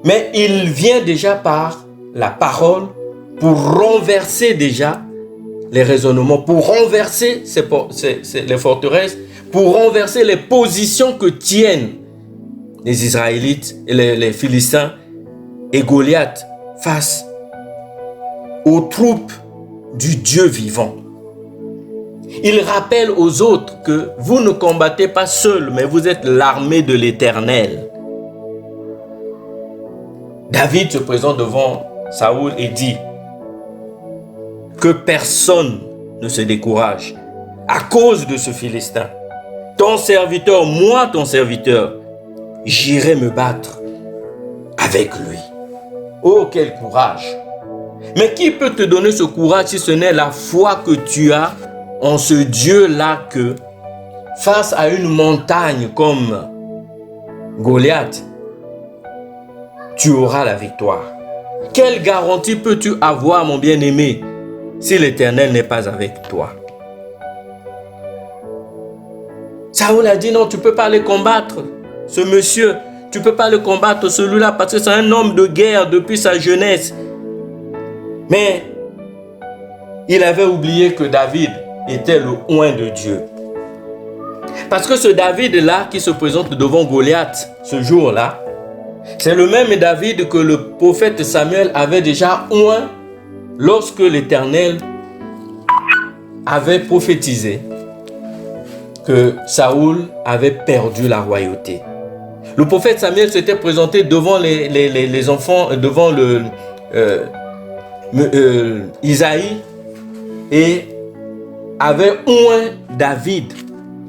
Mais il vient déjà par la parole pour renverser déjà les raisonnements, pour renverser les forteresses, pour renverser les positions que tiennent les Israélites et les Philistins et Goliath face aux troupes du Dieu vivant. Il rappelle aux autres que vous ne combattez pas seuls, mais vous êtes l'armée de l'Éternel. David se présente devant Saoul et dit que personne ne se décourage à cause de ce Philistin. Ton serviteur, moi ton serviteur, j'irai me battre avec lui. Oh, quel courage! Mais qui peut te donner ce courage si ce n'est la foi que tu as en ce Dieu-là que, face à une montagne comme Goliath, tu auras la victoire? Quelle garantie peux-tu avoir, mon bien-aimé, si l'Éternel n'est pas avec toi? Saoul a dit non, tu ne peux pas aller combattre ce monsieur. Tu ne peux pas le combattre celui-là parce que c'est un homme de guerre depuis sa jeunesse. Mais il avait oublié que David était le oint de Dieu. Parce que ce David-là qui se présente devant Goliath ce jour-là, c'est le même David que le prophète Samuel avait déjà oint lorsque l'Éternel avait prophétisé que Saoul avait perdu la royauté. Le prophète Samuel s'était présenté devant les enfants, devant Isaïe, et avait oint David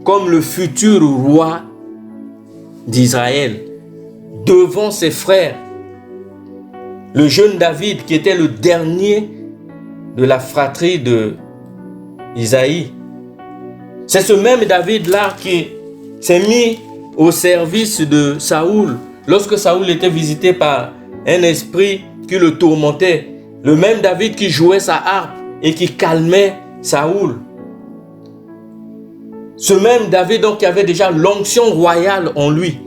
comme le futur roi d'Israël devant ses frères. Le jeune David qui était le dernier de la fratrie de Isaïe. C'est ce même David-là qui s'est mis au service de Saoul lorsque Saoul était visité par un esprit qui le tourmentait. Le même David qui jouait sa harpe et qui calmait Saoul. Ce même David donc qui avait déjà l'onction royale en lui,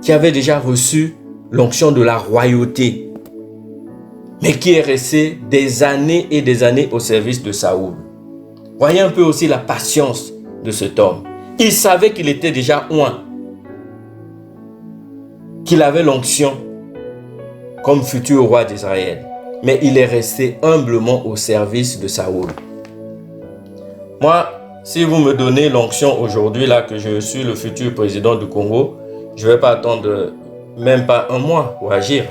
qui avait déjà reçu l'onction de la royauté, mais qui est resté des années et des années au service de Saoul. Voyez un peu aussi la patience de cet homme. Il savait qu'il était déjà oint, qu'il avait l'onction comme futur roi d'Israël, mais il est resté humblement au service de Saoul. Moi, si vous me donnez l'onction aujourd'hui, là, que je suis le futur président du Congo, je ne vais pas attendre même pas un mois pour agir.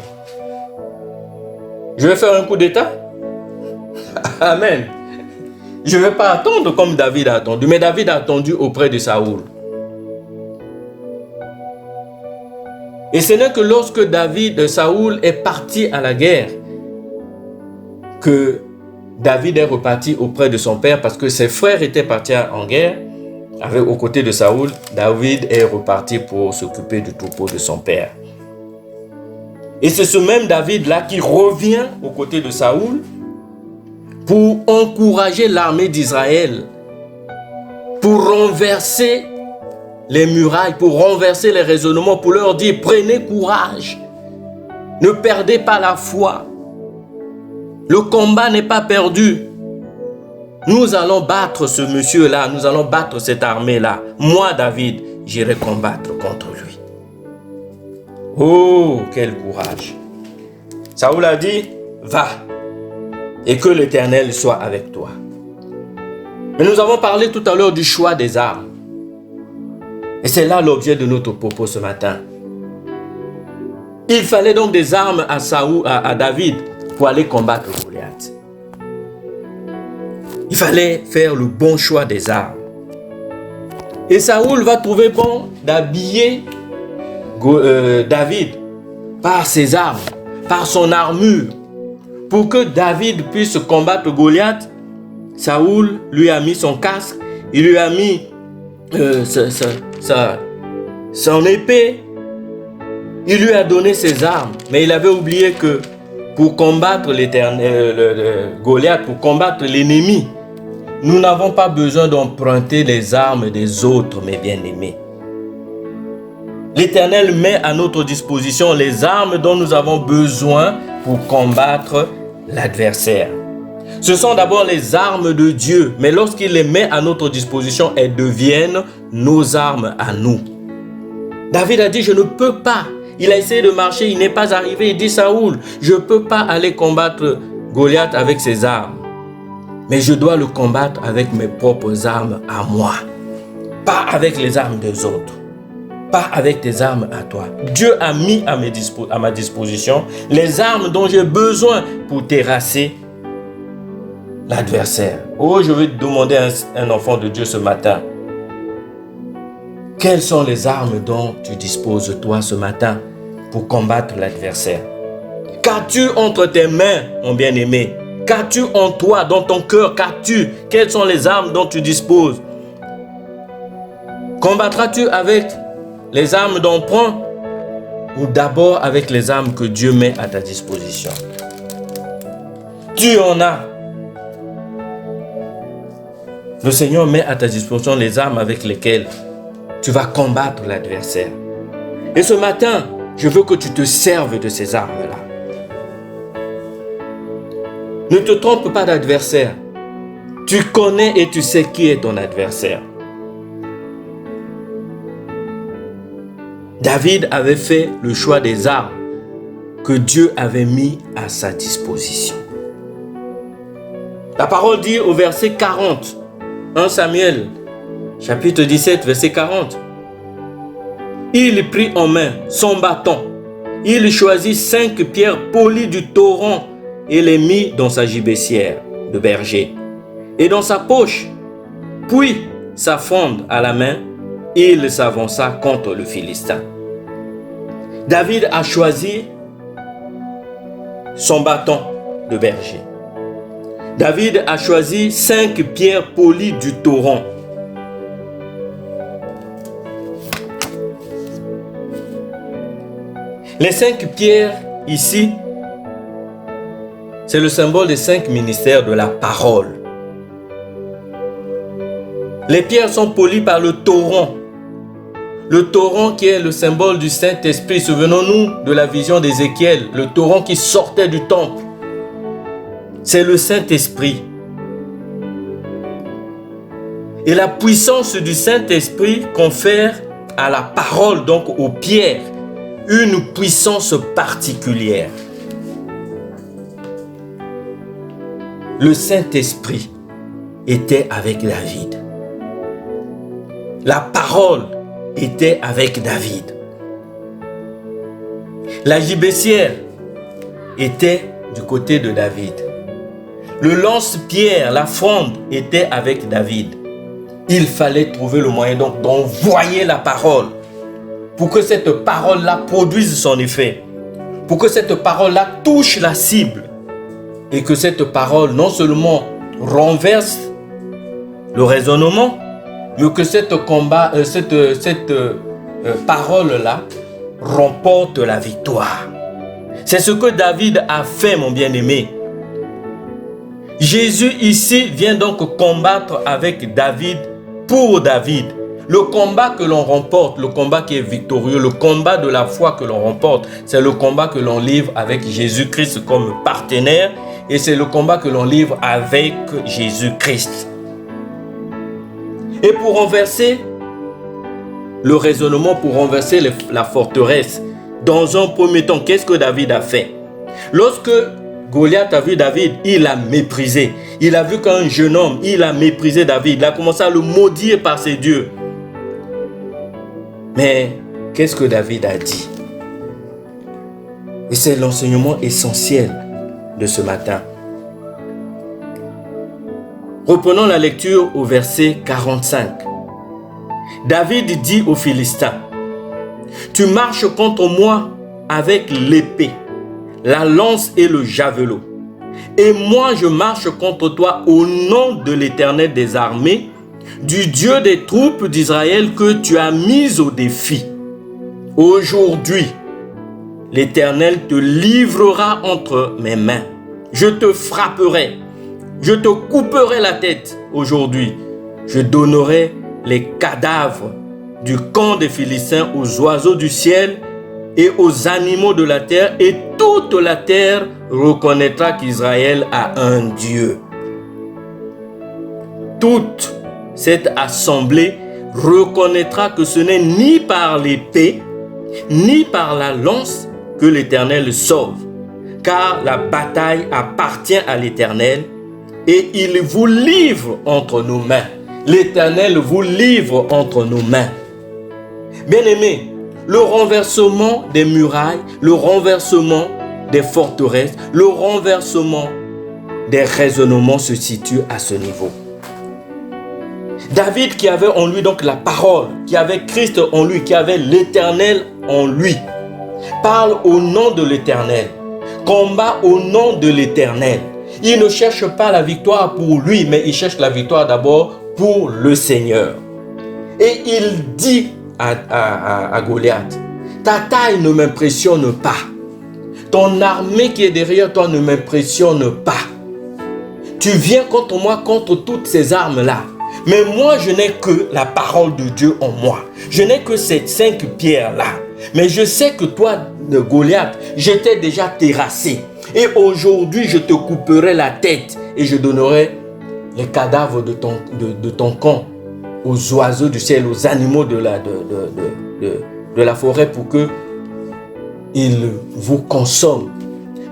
Je vais faire un coup d'État. Amen. Je ne vais pas attendre comme David a attendu. Mais David a attendu auprès de Saoul. Et ce n'est que lorsque Saoul est parti à la guerre que David est reparti auprès de son père parce que ses frères étaient partis en guerre. Aux côtés de Saoul, David est reparti pour s'occuper du troupeau de son père. Et c'est ce même David-là qui revient aux côtés de Saoul pour encourager l'armée d'Israël, pour renverser les murailles, pour renverser les raisonnements, pour leur dire, prenez courage, ne perdez pas la foi, le combat n'est pas perdu, nous allons battre ce monsieur-là, nous allons battre cette armée-là, moi David, j'irai combattre contre lui. Oh, quel courage! Saoul a dit, va, et que l'Éternel soit avec toi. Mais nous avons parlé tout à l'heure du choix des armes. Et c'est là l'objet de notre propos ce matin. Il fallait donc des armes à David pour aller combattre Goliath. Il fallait faire le bon choix des armes. Et Saoul va trouver bon d'habiller David par ses armes, par son armure. Pour que David puisse combattre Goliath, Saoul lui a mis son casque, il lui a mis son épée, il lui a donné ses armes. Mais il avait oublié que pour combattre Goliath, pour combattre l'ennemi, nous n'avons pas besoin d'emprunter les armes des autres, mes bien-aimés. L'Éternel met à notre disposition les armes dont nous avons besoin pour combattre l'adversaire. Ce sont d'abord les armes de Dieu, mais lorsqu'il les met à notre disposition, elles deviennent nos armes à nous. David a dit, je ne peux pas. Il a essayé de marcher, il n'est pas arrivé. Il dit, Saoul, je ne peux pas aller combattre Goliath avec ses armes. Mais je dois le combattre avec mes propres armes à moi. Pas avec les armes des autres. Pas avec tes armes à toi. Dieu a mis à ma disposition les armes dont j'ai besoin pour terrasser l'adversaire. Oh, je vais te demander à un enfant de Dieu ce matin. Quelles sont les armes dont tu disposes toi ce matin pour combattre l'adversaire? Qu'as-tu entre tes mains, mon bien-aimé? Qu'as-tu en toi, dans ton cœur? Qu'as-tu? Quelles sont les armes dont tu disposes? Combattras-tu avec les armes d'emprunt ou d'abord avec les armes que Dieu met à ta disposition? Tu en as. Le Seigneur met à ta disposition les armes avec lesquelles tu vas combattre l'adversaire. Et ce matin, je veux que tu te serves de ces armes-là. Ne te trompe pas d'adversaire. Tu connais et tu sais qui est ton adversaire. David avait fait le choix des armes que Dieu avait mis à sa disposition. La parole dit au verset 40, 1 Samuel, chapitre 17, verset 40. Il prit en main son bâton. Il choisit 5 pierres polies du torrent et les mit dans sa gibecière de berger et dans sa poche. Puis, sa fronde à la main, il s'avança contre le Philistin. David a choisi son bâton de berger. David a choisi 5 pierres polies du torrent. Les 5 pierres ici, c'est le symbole des 5 ministères de la parole. Les pierres sont polies par le torrent. Le torrent qui est le symbole du Saint-Esprit. Souvenons-nous de la vision d'Ézéchiel, le torrent qui sortait du temple. C'est le Saint-Esprit. Et la puissance du Saint-Esprit confère à la parole, donc aux pierres, une puissance particulière. Le Saint-Esprit était avec David. La parole était avec David. La gibecière était du côté de David. Le lance-pierre, la fronde était avec David. Il fallait trouver le moyen donc d'envoyer la parole pour que cette parole-là produise son effet, pour que cette parole-là touche la cible et que cette parole non seulement renverse le raisonnement, mais que cette parole-là remporte la victoire. C'est ce que David a fait, mon bien-aimé. Jésus ici vient donc combattre avec David, pour David. Le combat que l'on remporte, le combat qui est victorieux, le combat de la foi que l'on remporte, c'est le combat que l'on livre avec Jésus-Christ comme partenaire et c'est le combat que l'on livre avec Jésus-Christ. Et pour renverser le raisonnement, pour renverser la forteresse, dans un premier temps, qu'est-ce que David a fait? Lorsque Goliath a vu David, il a méprisé. Il a vu qu'un jeune homme, il a méprisé David. Il a commencé à le maudire par ses dieux. Mais qu'est-ce que David a dit? Et c'est l'enseignement essentiel de ce matin. Reprenons la lecture au verset 45. David dit aux Philistins, « Tu marches contre moi avec l'épée, la lance et le javelot. Et moi je marche contre toi au nom de l'Éternel des armées, du Dieu des troupes d'Israël que tu as mis au défi. Aujourd'hui, l'Éternel te livrera entre mes mains. Je te frapperai, je te couperai la tête aujourd'hui. Je donnerai les cadavres du camp des Philistins aux oiseaux du ciel et aux animaux de la terre, et toute la terre reconnaîtra qu'Israël a un Dieu. » Toute cette assemblée reconnaîtra que ce n'est ni par l'épée, ni par la lance que l'Éternel sauve, car la bataille appartient à l'Éternel et il vous livre entre nos mains. L'Éternel vous livre entre nos mains. Bien-aimés, le renversement des murailles, le renversement des forteresses, le renversement des raisonnements se situe à ce niveau. David qui avait en lui donc la parole, qui avait Christ en lui, qui avait l'Éternel en lui, parle au nom de l'Éternel, combat au nom de l'Éternel. Il ne cherche pas la victoire pour lui, mais il cherche la victoire d'abord pour le Seigneur. Et il dit à Goliath, ta taille ne m'impressionne pas. Ton armée qui est derrière toi ne m'impressionne pas. Tu viens contre moi, contre toutes ces armes-là. Mais moi, je n'ai que la parole de Dieu en moi. Je n'ai que ces 5 pierres-là. Mais je sais que toi, Goliath, je t'ai déjà terrassé. Et aujourd'hui, je te couperai la tête et je donnerai les cadavres de ton camp aux oiseaux du ciel, aux animaux de la forêt pour qu'ils vous consomment.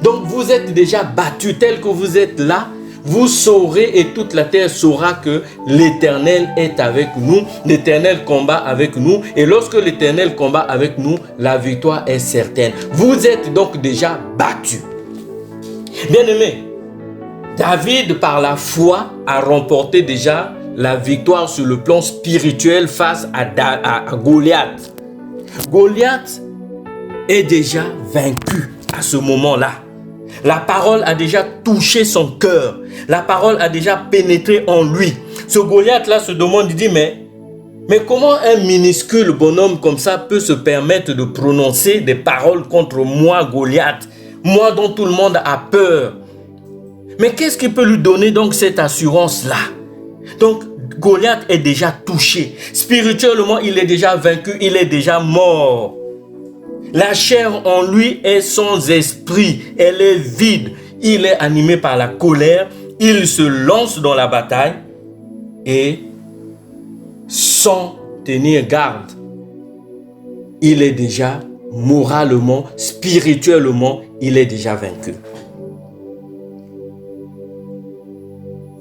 Donc vous êtes déjà battus tel que vous êtes là. Vous saurez et toute la terre saura que l'Éternel est avec nous. L'Éternel combat avec nous. Et lorsque l'Éternel combat avec nous, la victoire est certaine. Vous êtes donc déjà battus. Bien-aimés, David par la foi a remporté déjà la victoire sur le plan spirituel face à Goliath. Goliath est déjà vaincu à ce moment-là. La parole a déjà touché son cœur. La parole a déjà pénétré en lui. Ce Goliath-là se demande, il dit, mais comment un minuscule bonhomme comme ça peut se permettre de prononcer des paroles contre moi, Goliath, moi dont tout le monde a peur? Mais qu'est-ce qui peut lui donner donc cette assurance-là? Donc, Goliath est déjà touché. Spirituellement, il est déjà vaincu, il est déjà mort. La chair en lui est sans esprit, elle est vide. Il est animé par la colère, il se lance dans la bataille et sans tenir garde, il est déjà moralement, spirituellement, il est déjà vaincu.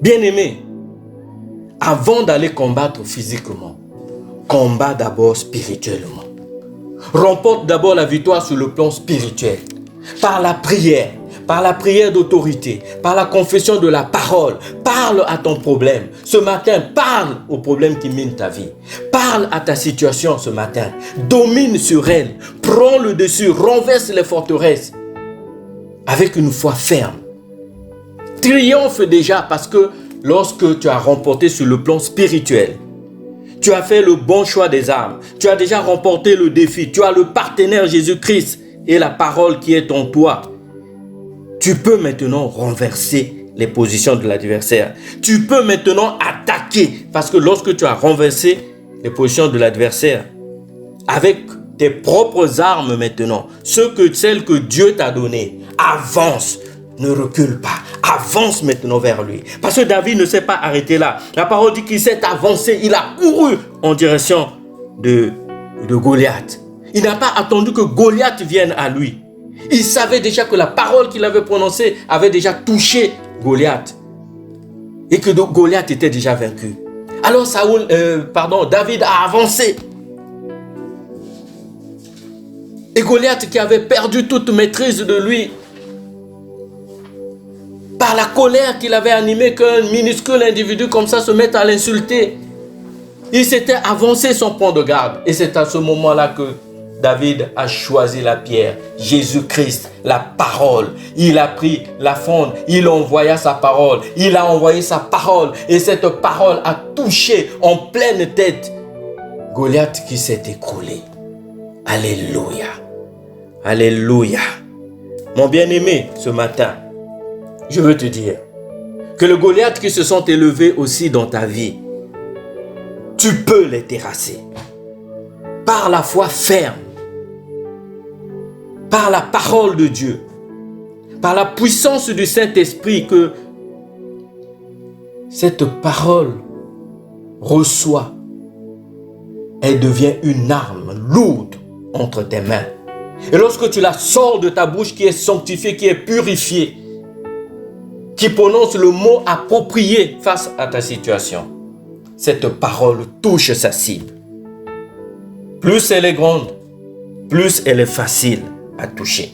Bien-aimé, avant d'aller combattre physiquement, combat d'abord spirituellement. Remporte d'abord la victoire sur le plan spirituel, par la prière, par la prière d'autorité, par la confession de la parole. Parle à ton problème. Ce matin, parle au problème qui mine ta vie. Parle à ta situation ce matin. Domine sur elle. Prends le dessus. Renverse les forteresses. Avec une foi ferme. Triomphe déjà parce que lorsque tu as remporté sur le plan spirituel, tu as fait le bon choix des armes. Tu as déjà remporté le défi. Tu as le partenaire Jésus-Christ et la parole qui est en toi. Tu peux maintenant renverser les positions de l'adversaire. Tu peux maintenant attaquer parce que lorsque tu as renversé les positions de l'adversaire avec tes propres armes maintenant, celles que Dieu t'a données, avance, ne recule pas, avance maintenant vers lui. Parce que David ne s'est pas arrêté là. La parole dit qu'il s'est avancé, il a couru en direction de Goliath. Il n'a pas attendu que Goliath vienne à lui. Il savait déjà que la parole qu'il avait prononcée avait déjà touché Goliath. Et que Goliath était déjà vaincu. Alors David a avancé. Et Goliath qui avait perdu toute maîtrise de lui, par la colère qu'il avait animée, qu'un minuscule individu comme ça se mette à l'insulter. Il s'était avancé sans point de garde. Et c'est à ce moment-là que David a choisi la pierre, Jésus-Christ, la parole. Il a pris la fronde, il envoya sa parole. Il a envoyé sa parole et cette parole a touché en pleine tête Goliath qui s'est écroulé. Alléluia. Alléluia. Mon bien-aimé, ce matin, je veux te dire que le Goliath qui se sont élevés aussi dans ta vie, tu peux les terrasser par la foi ferme, par la parole de Dieu, par la puissance du Saint-Esprit que cette parole reçoit. Elle devient une arme lourde entre tes mains. Et lorsque tu la sors de ta bouche qui est sanctifiée, qui est purifiée, qui prononce le mot approprié face à ta situation, cette parole touche sa cible. Plus elle est grande, plus elle est facile à toucher.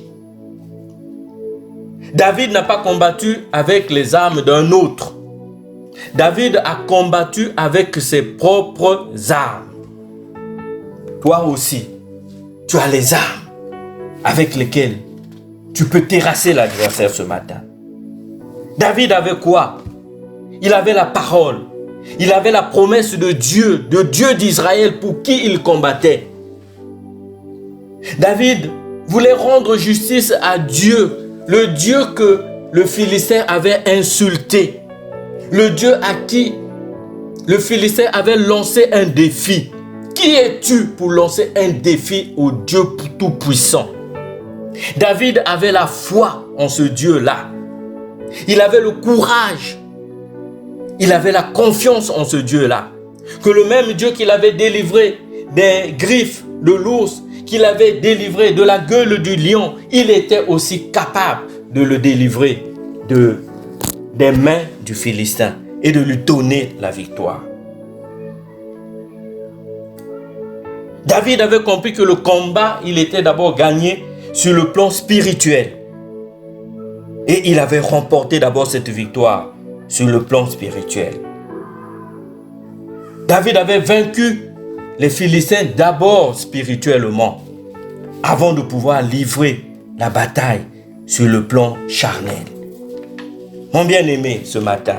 David n'a pas combattu avec les armes d'un autre. David a combattu avec ses propres armes. Toi aussi, tu as les armes avec lesquelles tu peux terrasser l'adversaire ce matin. David avait quoi? Il avait la parole. Il avait la promesse de Dieu d'Israël pour qui il combattait. David voulait rendre justice à Dieu, le Dieu que le Philistin avait insulté, le Dieu à qui le Philistin avait lancé un défi. Qui es-tu pour lancer un défi au Dieu tout-puissant? David avait la foi en ce Dieu-là. Il avait le courage. Il avait la confiance en ce Dieu-là. Que le même Dieu qu'il avait délivré des griffes de l'ours, qu'il avait délivré de la gueule du lion, il était aussi capable de le délivrer des mains du Philistin et de lui donner la victoire. David avait compris que le combat, il était d'abord gagné sur le plan spirituel. Et il avait remporté d'abord cette victoire sur le plan spirituel. David avait vaincu les Philistins d'abord spirituellement, avant de pouvoir livrer la bataille sur le plan charnel. Mon bien-aimé, ce matin,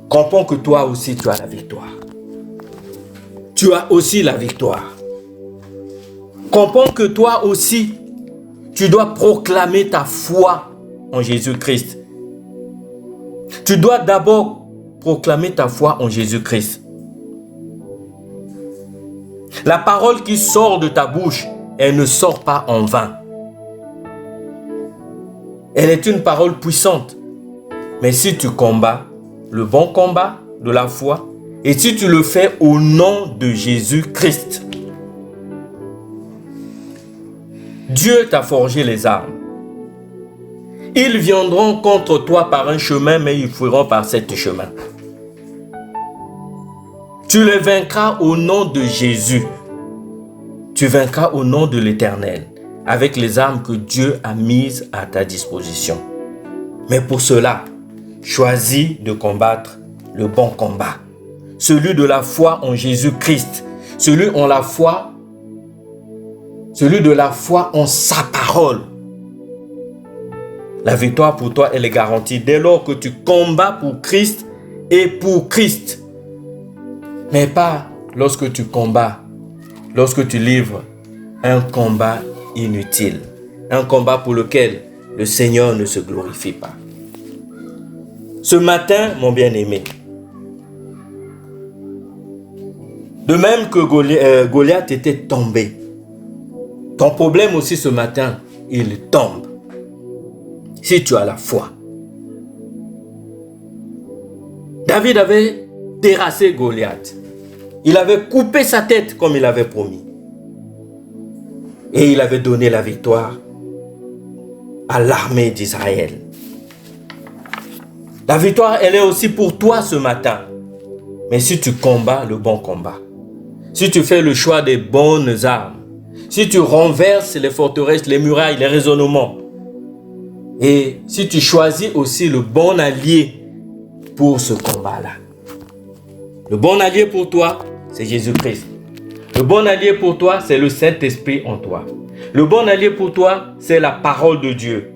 comprends que toi aussi tu as la victoire. Tu as aussi la victoire. Comprends que toi aussi, tu dois proclamer ta foi en Jésus-Christ. Tu dois d'abord proclamer ta foi en Jésus-Christ. La parole qui sort de ta bouche, elle ne sort pas en vain. Elle est une parole puissante. Mais si tu combats le bon combat de la foi, et si tu le fais au nom de Jésus-Christ, Dieu t'a forgé les armes. Ils viendront contre toi par un chemin, mais ils fuiront par cet chemin. Tu les vaincras au nom de Jésus. Tu vaincras au nom de l'Éternel. avec les armes que Dieu a mises à ta disposition. Mais pour cela, choisis de combattre le bon combat. Celui de la foi en Jésus-Christ. Celui de la foi en sa parole. La victoire pour toi, elle est garantie dès lors que tu combats pour Christ et pour Christ. Mais pas lorsque tu combats, lorsque tu livres un combat inutile. Un combat pour lequel le Seigneur ne se glorifie pas. Ce matin, mon bien-aimé, de même que Goliath était tombé, ton problème aussi ce matin, il tombe. Si tu as la foi. David avait terrassé Goliath. Il avait coupé sa tête comme il avait promis. Et il avait donné la victoire à l'armée d'Israël. La victoire, elle est aussi pour toi ce matin. Mais si tu combats le bon combat, si tu fais le choix des bonnes armes, si tu renverses les forteresses, les murailles, les raisonnements, et si tu choisis aussi le bon allié pour ce combat-là. Le bon allié pour toi, c'est Jésus-Christ. Le bon allié pour toi, c'est le Saint-Esprit en toi. Le bon allié pour toi, c'est la parole de Dieu.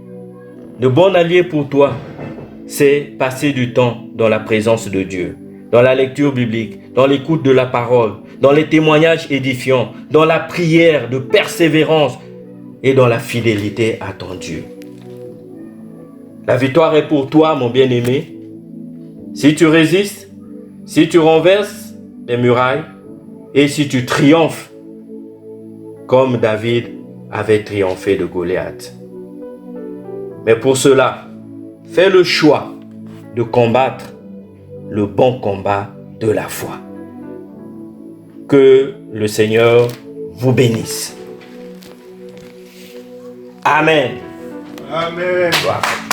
Le bon allié pour toi, c'est passer du temps dans la présence de Dieu, dans la lecture biblique, dans l'écoute de la parole, dans les témoignages édifiants, dans la prière de persévérance et dans la fidélité à ton Dieu. La victoire est pour toi, mon bien-aimé. Si tu résistes, si tu renverses les murailles et si tu triomphes comme David avait triomphé de Goliath. Mais pour cela, fais le choix de combattre le bon combat de la foi. Que le Seigneur vous bénisse. Amen. Amen. Gloire.